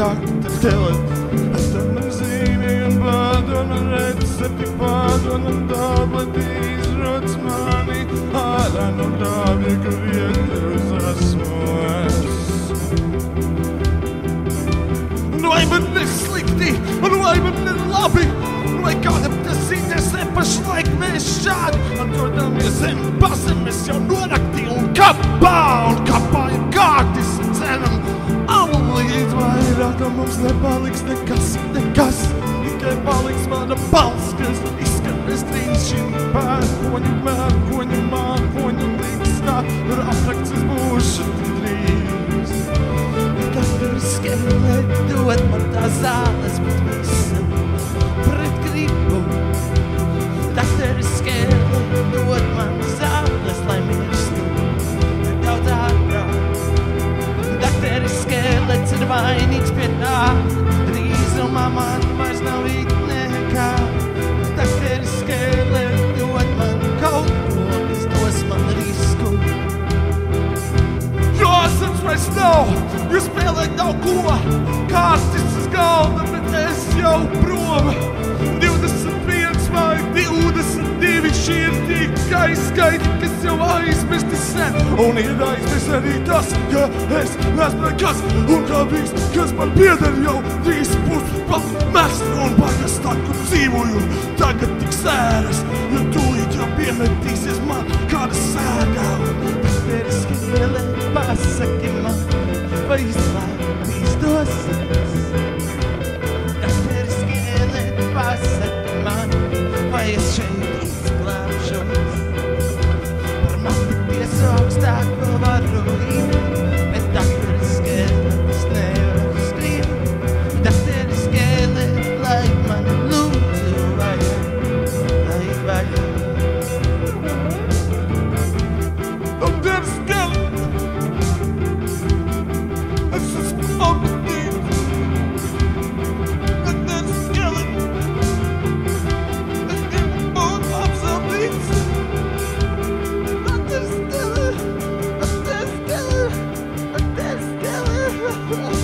Dr. Dylan. Tad man zīmī un bādu un recepti pādu un dablatīs rots mani ārā no grāvja, ka vietļus esmu es. Vai man neslikti, un vai man nelabi, vai kādam tas interesē pašlaik mēs šādi atrodamies zem pazemes jau norakti un kapā ir kārtis cenam. Līdz vairāk mums nepaliks nekas, tikai paliks mana balss, kas izskanēs trīs šim mākoņu līkstā, tur aprakts es būšu trīs. Katru skeleti dod man tā zāles, bet visam pret gribu. Katru skeleti dod man zāles, lai mirstu nedaudz ārprāt. Dakteris skelets ir vainīgs pie tā, drīzumā man vairs nav it nekā. Dakteris skelets dod man kaut ko, kas dos man risku. Jo asins vairs nav, jo spēlēt nav ko, kārtis uz galda, bet es jau prom. 21 vai 22, šie ir tikai skaiti, kas jau aizmirsti sen. Un ir aizmirst arī tas, ka es esmu nekas, un kā viss, kas man pieder jau 3 pamest un bagas tā, kur dzīvoju. Tagad tik sēras, jo tūlīt jau piemetīsies man kāda sēga. Dakteris skeleti pasaki man, vai izlaik izdosies. Dakteris skeleti pasaki man, vai es šeit izglābšos. Par mani tiesu augstāk vēl varu iet, bet dakteris skelets nevar skriet. Dakteris skeleti, lai man lūdzu vajag. Dakteris skeleti, es esmu apgatīts. Dakteris skeleti, es gribu būt apsaldīts. Dakteris skeleti, dakteris skeleti, dakteris skeleti.